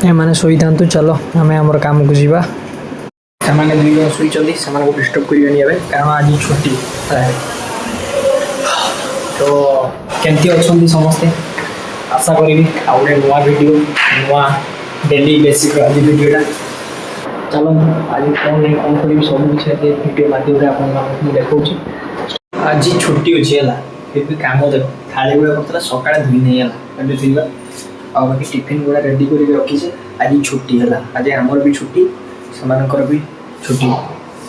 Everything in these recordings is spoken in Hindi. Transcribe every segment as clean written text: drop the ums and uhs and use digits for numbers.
एमाने शोई था चलो आम आमर काम को जीवा से दुई जन शोई से डिस्टर्ब करें कारण आज छुट्टी तो केमती अच्छा समस्ते आशा करी आ गए नुआ वीडियो नुआ डेली बेसिक आज वीडियोटा चलो आज कौन नहीं कौन करी सब किसी वीडियो मध्यम आपको देखा आज छुट्टी अच्छी है फिर भी कम देख थाली गुड़ा करता सका धुई नहीं धुआ आ बाकी टिफिन गुड़ा रेडी कर रखी आज छुट्टी है आज आमर भी छुट्टी से भी छुट्टी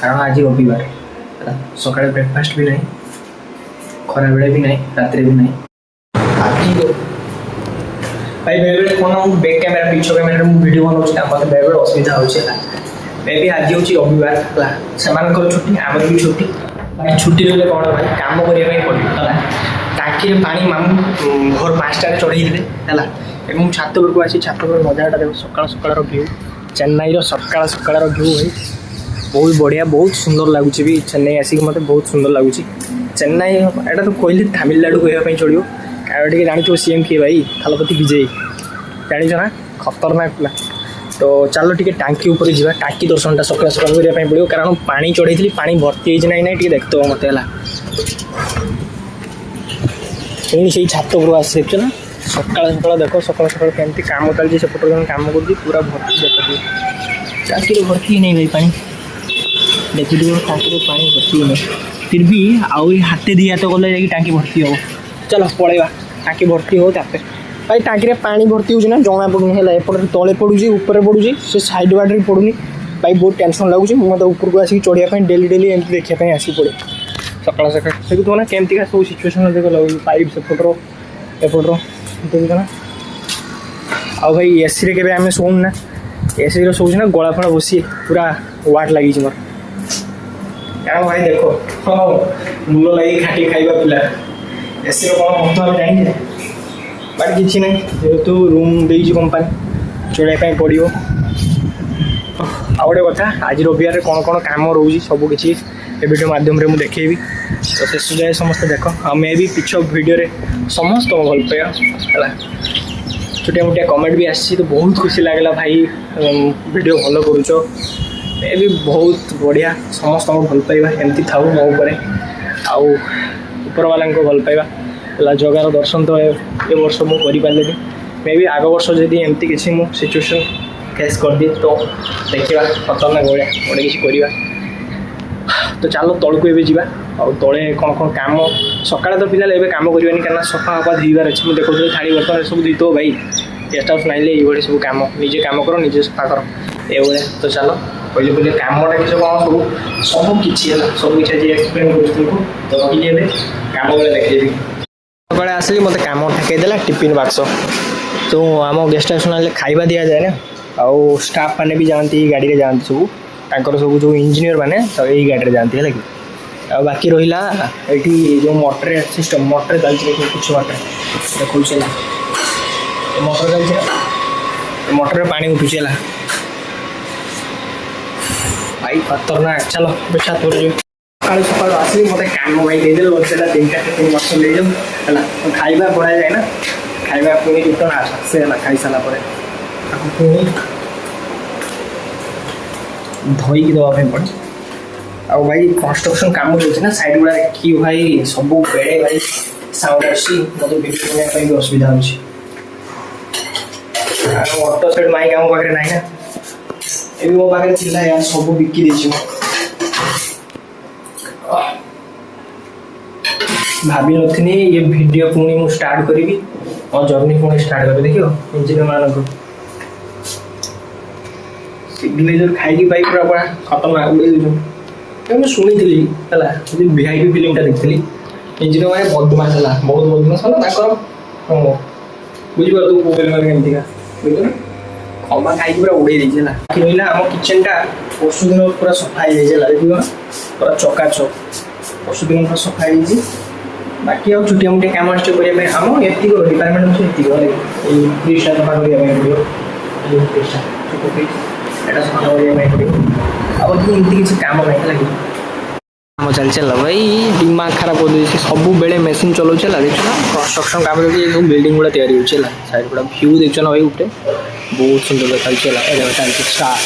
कारण आज रविवार सका ब्रेकफास्ट भी नहीं खरा बेले भी नहीं रात भी नहीं आज भाई बेले बेले कौन बैक कैमेरा पिछ कैमेरा वीडियो बनाऊँ मतलब बेले बेले असुविधा होगा मे भी आज हूँ रविवार है छुट्टी आमर भी छुट्टी भाई छुट्टी रही कौन भाई कम करने पड़ो टाँकी पानी मामू भोर 5टार चढ़े है छात को आसी छात पर मजाटा देखो सका सकाळ व्यू चेन्नई सका सकाळ व्यू भाई बहुत बढ़िया बहुत सुंदर लगुच भी चेन्नई आसिक मत बहुत सुंदर लगुच चेन्नई एटा तो कहली तमिलनाडु कहवाई चलो कारण जानी सीएम किए भाई थलपति विजय जानी ना खतरनाक पिला तो चलो टे टाँकी उपर जा टाँकी दर्शनटा सका सका करने पड़ो कारण पानी चढ़ी पानी भर्ती होना ना टे देखते मत है पुणी से छात पर आस देखो ना सका सका देख सका सका केमती कम चलती सेपट जन कम कर पूरा भर्ती देख टाँकी भर्ती नहीं भाई पानी देखी टाँकी पानी भर्ती नहीं फिर भी आउ हाथे दी हाथ गले जा टाँकी भर्ती हो चलो पलैया टाँकी भर्ती हो तापर भाई टाँकी पानी भर्ती हो जना पड़ूनी है एपटे तले पड़ूँ ऊपर पड़ूँ से साइड वाड्रे पड़ूनी भाई बहुत टेंशन लगुच मत ऊपर को आसिक चढ़ाई डेली डेली एमती देखापी आसी पड़े सका सका देखो ना केमती सब सिचुएसन देख लगुच पाइप सेपटर एपटर देखुच ना आ भाई एसी रे आम शोन ना एसी रे शोच ना गला फड़ा बसी पूरा वाट लगी मोर कारण भाई देखो हाँ मूल लगे खाटी खाଇବା पिला एसी कौन महत्व आम जाने बट किसी ना जेहेतु रूम दे कंपानी चढ़ाई पड़ो आ गए कथा आज रविवार कौन कौन कम रोज सब किसी वीडियो मध्यम मुझे देखेबी तो शेष जाए समस्त देख मैं भी पिछ वीडियो समस्त भल पाइबा छोटिया मोटिया कमेंट भी आसी तो बहुत खुशी लगला भाई वीडियो भल करुच मैं भी बहुत बढ़िया समस्त भल पाइबा एमती था मो उपर आउ ऊपर वाला भल पाइबा जगार दर्शन तो ए वर्ष मुझे कर मे भी आग वर्ष जदि एमती किसी मु सिचुएशन फेस कर दी तो देखा खतरनाक भाया गोटे किसी करवा तो चलो तौक एवं आउ तले कौन कौन कम सका तो पिला कम करवानी क्या सफा हवा धोबार अच्छे मुझे देखो थाड़ी बर्तन सब धोते भाई गेस्ट हाउस नाइले ये सब कम निजे कम कर निजे सफा कर ये तो चलो पहले पहले कमटा किसी कौन सब किसी है सब किसी आज एक्सप्लेन कर तो रही कम बेले देखी सका आसिली मत कम ठेकईदेला टिफिन बाक्स तो आम गेस्ट हाउस ना खाଇବା दि जाए ना आउ स्टाफ मैंने भी जाती गाड़ी में जाती सब तांकर सब जो इंजीनियर मैंने तो यही गाड़ी जाती है कि आ बाकी रहा ये जो मोटर सिस्टम मोटर चलती कुछ मोटर देखो चला मोटर चलती मोटर पानी उठुचे भाई खतरनाक चलो छात पर सका सका आसली मत कम भाई देदे लंचा 3टा टिफिन बक्स ले जाऊँ है खाଇବା पड़ा जाए ना खाଇବା पुणी रिटर्न आसे खाई सारापर पुणी धोईकी देवाई पड़े आ भाई कंस्ट्रक्शन कम हो साइड गुड़ा कि भाई सब बेड़े भाई साउंड आसी मत वीडियो बनाने भी असुविधा हो अटो साइड माइक आम पाखे ना ये मो पाखे थिला यार सब बिकी देछि भाभी नथिनी ये वीडियो पुणी मु स्टार्ट करी और जर्नी पुणी स्टार्ट कर देखियो इंजीनियर मान सिग्नेचर खाई पाई पूरा पूरा खतरनाक उड़े मुझे शुणी है वीआईपी फिल्मटा देखी इंजीनियर मैंने बदमाश है बहुत बदमाश है बुझीपार तू फिल्म केमती बुझल खमा खाई पूरा उड़े देखे रहा आम किचेनटा परसु दिन पूरा सफा हो जाए पूरा चकाचक परसु दिन पूरा सफा हो बाकी आ छुटिया मुटिया कम आम ये डिपार्टमेंट फ्रिजटा सफा सफा करने एमती किसी कम नहीं लगे कम चल चल भाई दिमाग खराब कर सब बेले मेसीन चलाऊँ देखो ना कंस्ट्रक्शन कम सब बिल्डिंग गुड़ा तैयारी हो साइड गुड़ा व्यू देखो ना भाई ऊपर बहुत सुंदर देखा चलती स्टार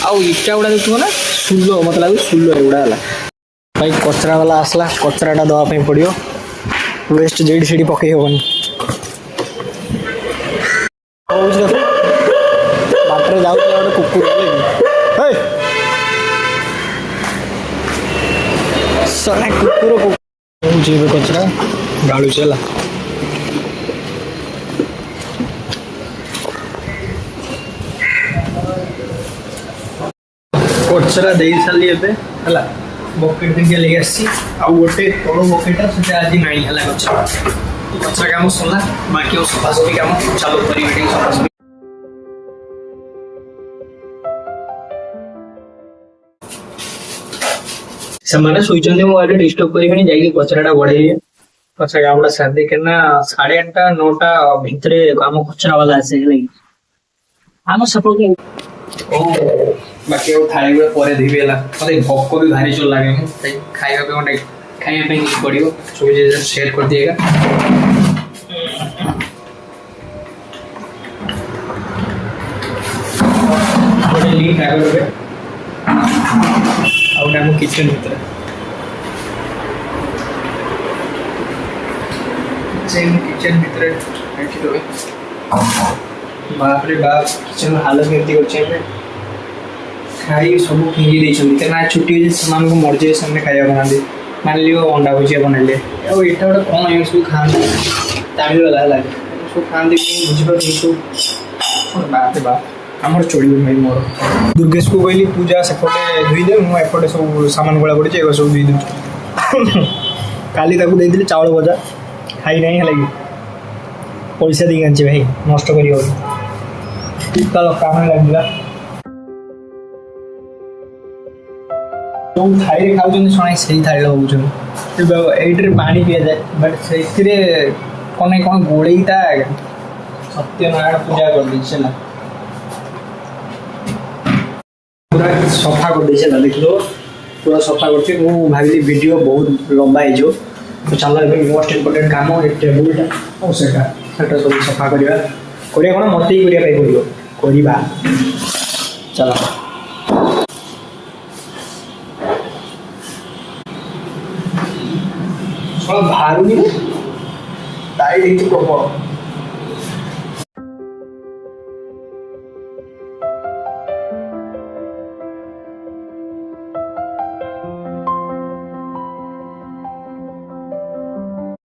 आउ इटा गुड़ा देखो ना सुलो मत लगे सुलो एगुड़ा है भाई कचरा वाला आसला कचराटा दवाई पड़ो वेस्ट जेडी सीडी पकई हेनी बाटर जाऊँ गोटे कुकुर सला कुकुर कचरा गाड़ू चला कचरा दे सारी है बकेट दिन ले गोटे तल बकेट से आज नाई है कचरा कचरा कम सरला बाकी सफासफी कम चालू कर सफासफी से शोचते मुझे डिस्टर्ब कर जाकि कचराटा बढ़े कचरा कामटा सारी कहना 8:30 9टा भितर आम कचरा वाला आसे आम सपोर्ट बाकी थाली गुड़ा पर धीबे मतलब भोक भी भारी जोर लगे खाइबा गोटे खाइबा पड़ो सब शेयर कर दिएगा गोटे लिंक आगे आम किचन भर किचन भर बाप रे बाप किचन हालत केमती खाई सब फिंगी देना छुट्टी से मर्जी से खाया बनाते मान लियो अंडा भुजिया बनइले यहाँ गोटे कौन सब खाते तामिल वाला लगे सब खाते बुझीपार सब बाप बाप आमर चढ़ भाई मोर दुर्गेश को कहली पूजा सेपटे धुईदे मुझे सब सामान गोला पड़ी सब धुई दूँ काली देती चावल भजा खाई ना है पैसा दी आनी भाई नष्ट कर काम लगला जो थाई खाऊँ शुणा से थाई लगुन ये पानी पी जाए बट से कौन कौन गोल सत्यनारायण पूजा कर दी पूरा सफा कर दी देख लो पूरा सफा करती मुझे भाविली वीडियो बहुत लंबा हो तो चलो मोस्ट इम्पोर्टेंट काम टेबुलटा और सेटा सब सफा करवा कौन मत ही करवा चलो बाहर टाइट प्रबल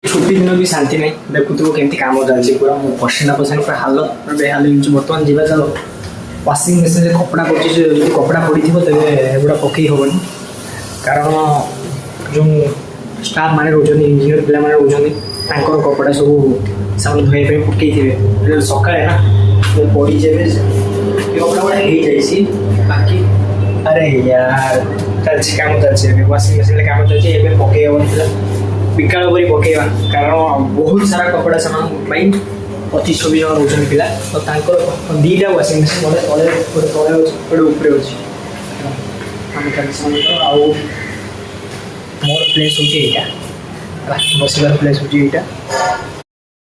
छुट्टी दिन भी शांति नहीं देखु तो केमती काम चलती पूरा पसीना पसीना पूरा हालत बेहाल बर्तमान जीवा चलो वाशिंग मशीन से कपड़ा पड़ी कपड़ा पड़ी थी तेज एगुड़ा पकई हेनी कारण जो स्टाफ मैंने रोचन इंजीनियर पे रोचन कपड़ा सब से धोई पकई थे सका ना पड़ी जाए कपड़ा गुड़ा हो बाकी अरे यार चलती काम चलती वाशिंग मशीन काम चलती पकई हेनी विकाल पर पकईवा कारण बहुत सारा कपड़ा से 25-26 जन रोचन पिला तो दीटा वाशिंग मशीन गोटे तले गोटे तले गोटे उपरे अच्छी आउ मोर प्लेस होता बसबार प्लेस होता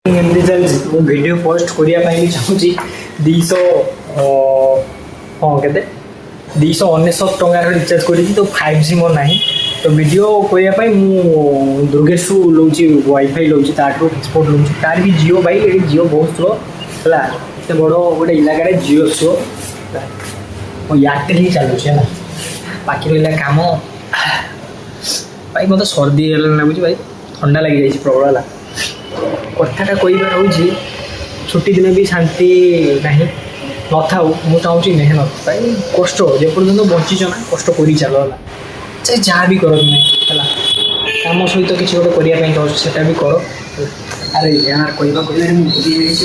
एमती चलती मुझे वीडियो पोस्ट करने चाहूँगी 200 हाँ के 299 टंकार रिचार्ज करी तो 5G मोर ना तो वीडियो करने मु दुर्गेश लौची वाईफाई लौची एक्सपोर्ट लौची तार भी जियो भाई ये जियो बहुत स्लो है ये बड़ गोटे इलाका जियो स्लो एयरटेल ही चलुचे है बाकी रहा कम भाई मत सर्दी लगुच भाई ठंडा लगी जाइए प्रबल है कथाटा कहबार हूँ छुट्टी दिन भी शांति ना न था मुझे चाहूँगी मेहनत भाई कष्ट जेपर्यंत बंचीच ना कष्ट कर चलो चाहे जहाँ भी करो तुम्हें है कम सहित किसी गोटे करने चाहूँ भी कर अरे यार कहवा कहले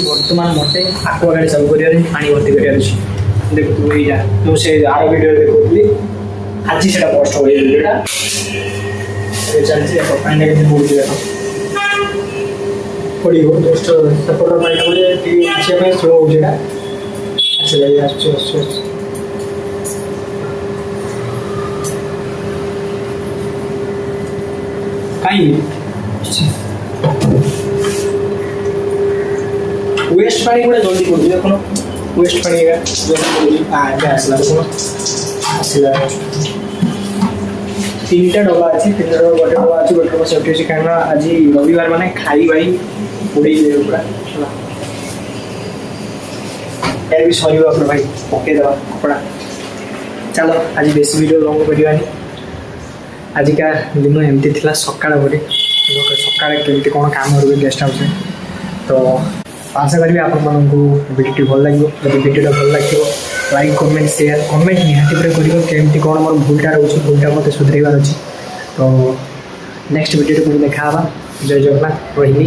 बर्तमान मत आकुआ गाड़ी चालू कर पानी भर्ती कर देखु यहाँ मुझे आर वीडियो देखुली आज से पोस्ट हो वीडियोटा चलती देख पानी पड़ू देख पड़ो जस्ट सेपटर पानी आसपा स्लो होगा कहीं वेस्ट पानी गुड़ा जल्दी पड़ू देख वेस्ट पानी आसला आसला 3टा डब्बा अच्छी 3टा डब्बा गोटे डब्बा अच्छी गोटे डब्बा सेफ्टी अच्छी कहीं आज रविवार मैंने खाई भाई उड़े पूरा यार भी सर भाई पकई दवा कपड़ा चलो आज बेस वीडियो लंग करवानी आजिका दिन एमती थी सका सका केमती कौन काम करेंगे गेस्ट हाउस तो आशा करी आपण भिडियो भल लगे जब भिडियो भल लगे लाइक कमेंट शेयर कमेंट निहाती करमती कौन मोर भूलटा रोचे भूलटा मत सुधरवार अच्छी तो नेक्स्ट वीडियो पुणी देखा जय जगन्नाथ रही।